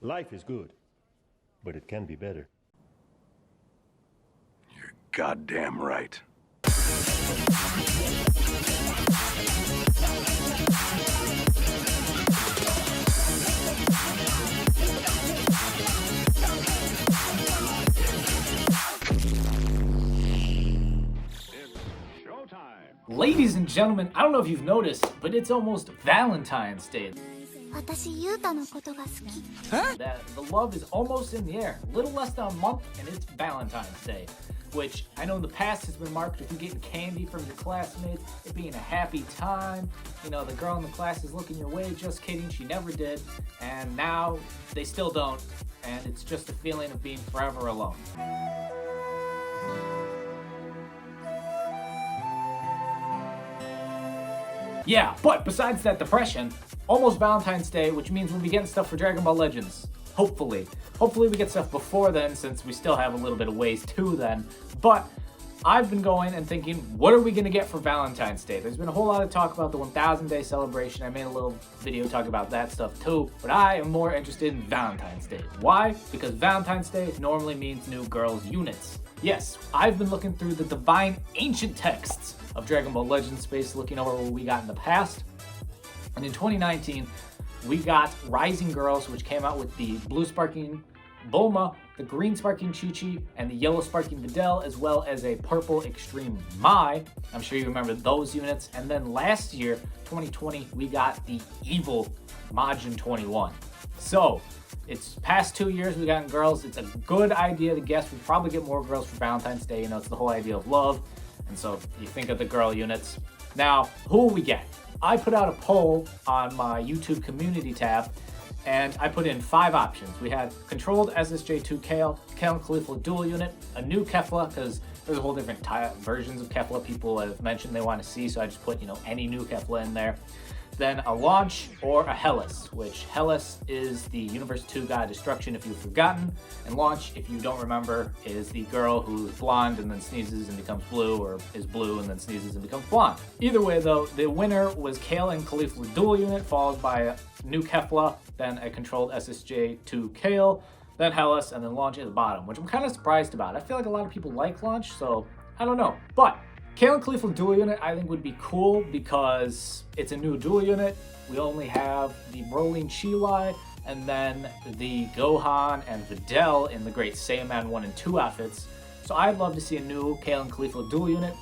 Life is good, but it can be better. You're goddamn right. Ladies and gentlemen, I don't know if you've noticed, but it's almost Valentine's Day. That the love is almost in the air. A little less than a month and it's Valentine's Day. Which I know in the past has been marked with you getting candy from your classmates, it being a happy time. You know, the girl in the class is looking your way, just kidding, she never did. And now they still don't. And it's just a feeling of being forever alone. Yeah, but besides that depression, almost Valentine's Day, which means we'll be getting stuff for Dragon Ball Legends. Hopefully. Hopefully we get stuff before then, since we still have a little bit of ways to then. But I've been going and thinking, what are we going to get for Valentine's Day? There's been a whole lot of talk about the 1,000 day celebration. I made a little video talking about that stuff too. But I am more interested in Valentine's Day. Why? Because Valentine's Day normally means new girls' units. Yes, I've been looking through the divine ancient texts of Dragon Ball Legends space, looking over what we got in the past. And in 2019, we got Rising Girls, which came out with the blue sparking Bulma, the green sparking Chi-Chi, and the yellow sparking Videl, as well as a purple Extreme Mai. I'm sure you remember those units. And then last year, 2020, we got the evil Majin 21. So it's past 2 years we gotten girls. It's a good idea to guess. We'll probably get more girls for Valentine's Day. You know, it's the whole idea of love. And so you think of the girl units. Now, who will we get? I put out a poll on my YouTube community tab, and I put in 5 options. We had controlled SSJ2 Kale, Kale and Caulifla dual unit, a new Kefla, because there's a whole different versions of Kefla people have mentioned they want to see, so I just put, you know, any new Kefla in there. Then a launch or a Heles, which Heles is the Universe 2 God Destruction if you've forgotten, and launch, if you don't remember, is the girl who's blonde and then sneezes and becomes blue, or is blue and then sneezes and becomes blonde. Either way though, the winner was Kale and Caulifla dual unit, followed by a new Kefla, then a controlled SSJ2 Kale, then Heles, and then launch at the bottom, which I'm kind of surprised about. I feel like a lot of people like launch, so I don't know. But Kale and Caulifla dual unit I think would be cool because it's a new dual unit. We only have the rolling Chilai and then the Gohan and Videl in the Great Saiyaman 1 and 2 outfits. So I'd love to see a new Kale and Caulifla dual unit.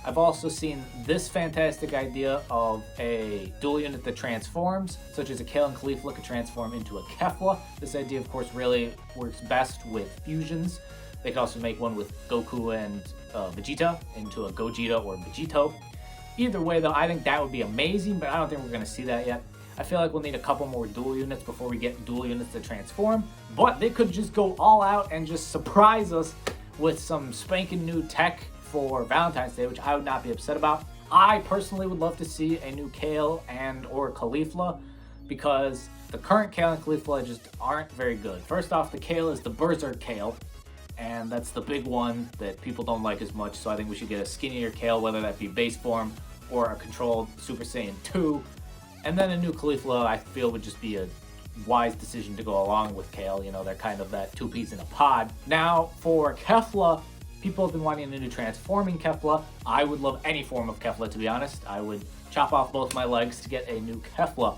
I've also seen this fantastic idea of a dual unit that transforms, such as a Kale and Caulifla could transform into a Kefla. This idea, of course, really works best with fusions. They could also make one with Goku and Vegeta into a Gogeta or Vegito. Either way though, I think that would be amazing, but I don't think we're going to see that yet. I feel like we'll need a couple more dual units before we get dual units to transform, but they could just go all out and just surprise us with some spanking new tech for Valentine's Day, which I would not be upset about. I personally would love to see a new Kale and or Caulifla, because the current Kale and Caulifla just aren't very good. First off, the Kale is the Berserk Kale, and that's the big one that people don't like as much, so I think we should get a skinnier Kale, whether that be base form or a controlled Super Saiyan 2. And then a new Caulifla I feel would just be a wise decision to go along with Kale. You know, they're kind of that 2 peas in a pod. Now for Kefla, people have been wanting a new transforming Kefla. I would love any form of Kefla, to be honest. I would chop off both my legs to get a new Kefla.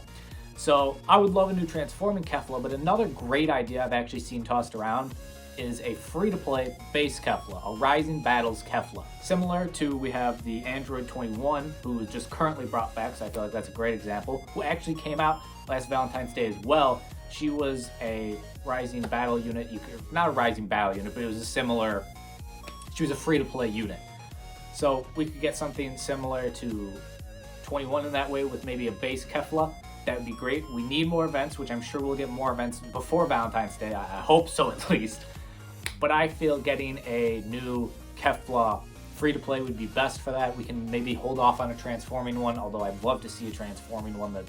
So I would love a new transforming Kefla, but another great idea I've actually seen tossed around is a free-to-play base Kefla, a Rising Battles Kefla. Similar to, we have the Android 21, who is just currently brought back, so I feel like that's a great example, who actually came out last Valentine's Day as well. She was a Rising Battle unit, not a Rising Battle unit, but it was a similar, she was a free-to-play unit. So we could get something similar to 21 in that way with maybe a base Kefla. That would be great. We need more events, which I'm sure we'll get more events before Valentine's Day. I hope so, at least. But I feel getting a new Kefla free-to-play would be best for that. We can maybe hold off on a transforming one, although I'd love to see a transforming one that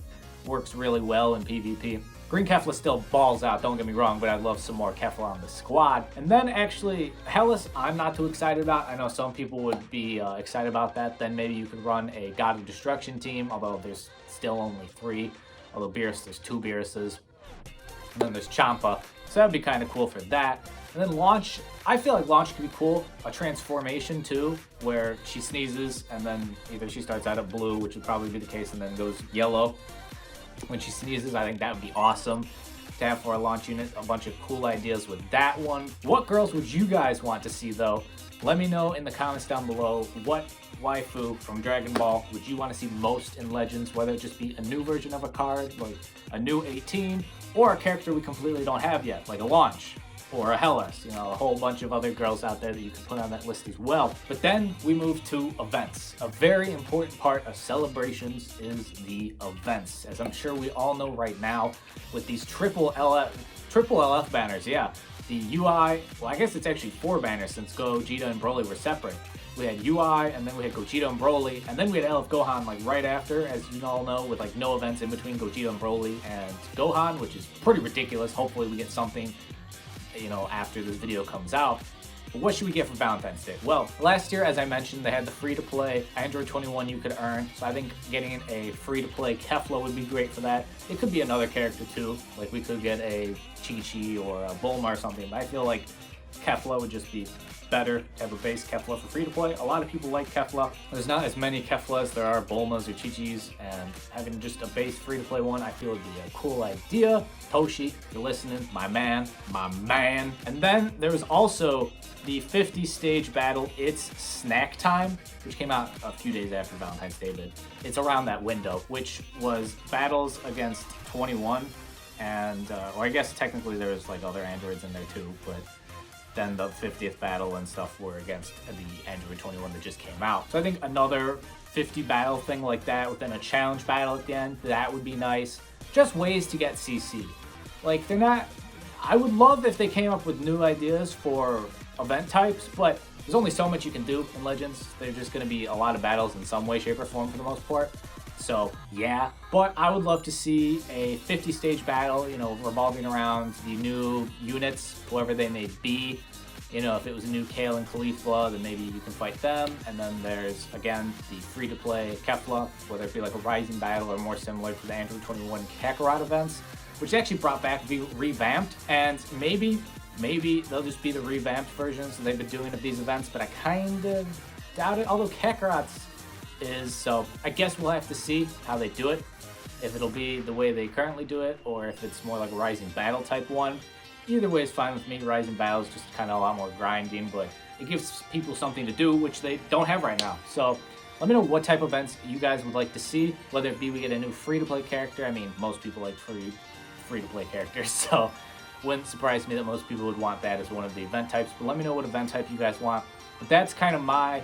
works really well in PvP. Green Kefla still balls out, don't get me wrong, but I'd love some more Kefla on the squad. And then actually, Heles, I'm not too excited about. I know some people would be excited about that. Then maybe you could run a God of Destruction team, although there's still only 3. Although Beerus, there's 2 Beeruses. And then there's Champa. So that'd be kind of cool for that. And then Launch, I feel like Launch could be cool. A transformation too, where she sneezes and then either she starts out at blue, which would probably be the case, and then goes yellow when she sneezes. I think that would be awesome to have for a launch unit. A bunch of cool ideas with that one. What girls would you guys want to see though? Let me know in the comments down below. What waifu from Dragon Ball would you want to see most in Legends? Whether it just be a new version of a card, like a new 18, or a character we completely don't have yet, like a Launch or a Heles, you know, a whole bunch of other girls out there that you can put on that list as well. But then we move to events. A very important part of celebrations is the events, as I'm sure we all know right now with these triple LF banners. Yeah, the UI, well, I guess it's actually 4 banners since Gogeta and Broly were separate. We had UI, and then we had Gogeta and Broly, and then we had LF Gohan like right after, as you all know, with like no events in between Gogeta and Broly and Gohan, which is pretty ridiculous. Hopefully we get something, you know, after this video comes out. But what should we get for Valentine's Day? Well, last year, as I mentioned, they had the free-to-play Android 21 you could earn. So I think getting a free-to-play Kefla would be great for that. It could be another character too. Like we could get a Chi-Chi or a Bulma or something. But I feel like Kefla would just be better to have a base Kefla for free-to-play. A lot of people like Kefla. There's not as many Keflas as there are Bulmas or Chi-Chis, and having just a base free-to-play one I feel would be a cool idea. Toshi, if you're listening, my man. And then there was also the 50 stage battle, It's Snack Time, which came out a few days after Valentine's Day, but it's around that window, which was battles against 21, and, or I guess technically there was like other androids in there too, but then the 50th battle and stuff were against the Android 21 that just came out. So I think another 50 battle thing like that within a challenge battle at the end, that would be nice. Just ways to get CC. Like they're not, I would love if they came up with new ideas for event types, but there's only so much you can do in Legends. There's just gonna be a lot of battles in some way, shape, or form for the most part. So yeah, but I would love to see a 50 stage battle, you know, revolving around the new units, whoever they may be. You know, if it was a new Kale and Caulifla, then maybe you can fight them. And then there's, again, the free-to-play Kefla, whether it be like a Rising Battle or more similar to the Android 21 Kakarot events, which actually brought back, revamped. And maybe they'll just be the revamped versions that they've been doing of these events, but I kind of doubt it, although Kakarot's is, so I guess we'll have to see how they do it, if it'll be the way they currently do it or if it's more like a Rising Battle type one. Either way is fine with me. Rising Battle is just kind of a lot more grinding, but it gives people something to do, which they don't have right now. So let me know what type of events you guys would like to see, whether it be we get a new free-to-play character. I mean, most people like free-to-play characters, so wouldn't surprise me that most people would want that as one of the event types, but let me know what event type you guys want. But that's kind of my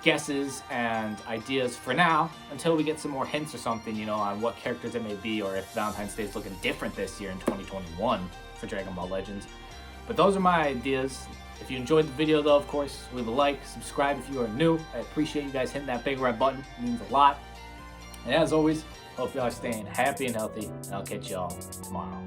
guesses and ideas for now, until we get some more hints or something, you know, on what characters it may be, or if Valentine's Day is looking different this year in 2021 for Dragon Ball Legends. But those are my ideas. If you enjoyed the video though, of course, leave a like, subscribe if you are new. I appreciate you guys hitting that big red button. It means a lot. And as always, hope y'all are staying happy and healthy, and I'll catch y'all tomorrow.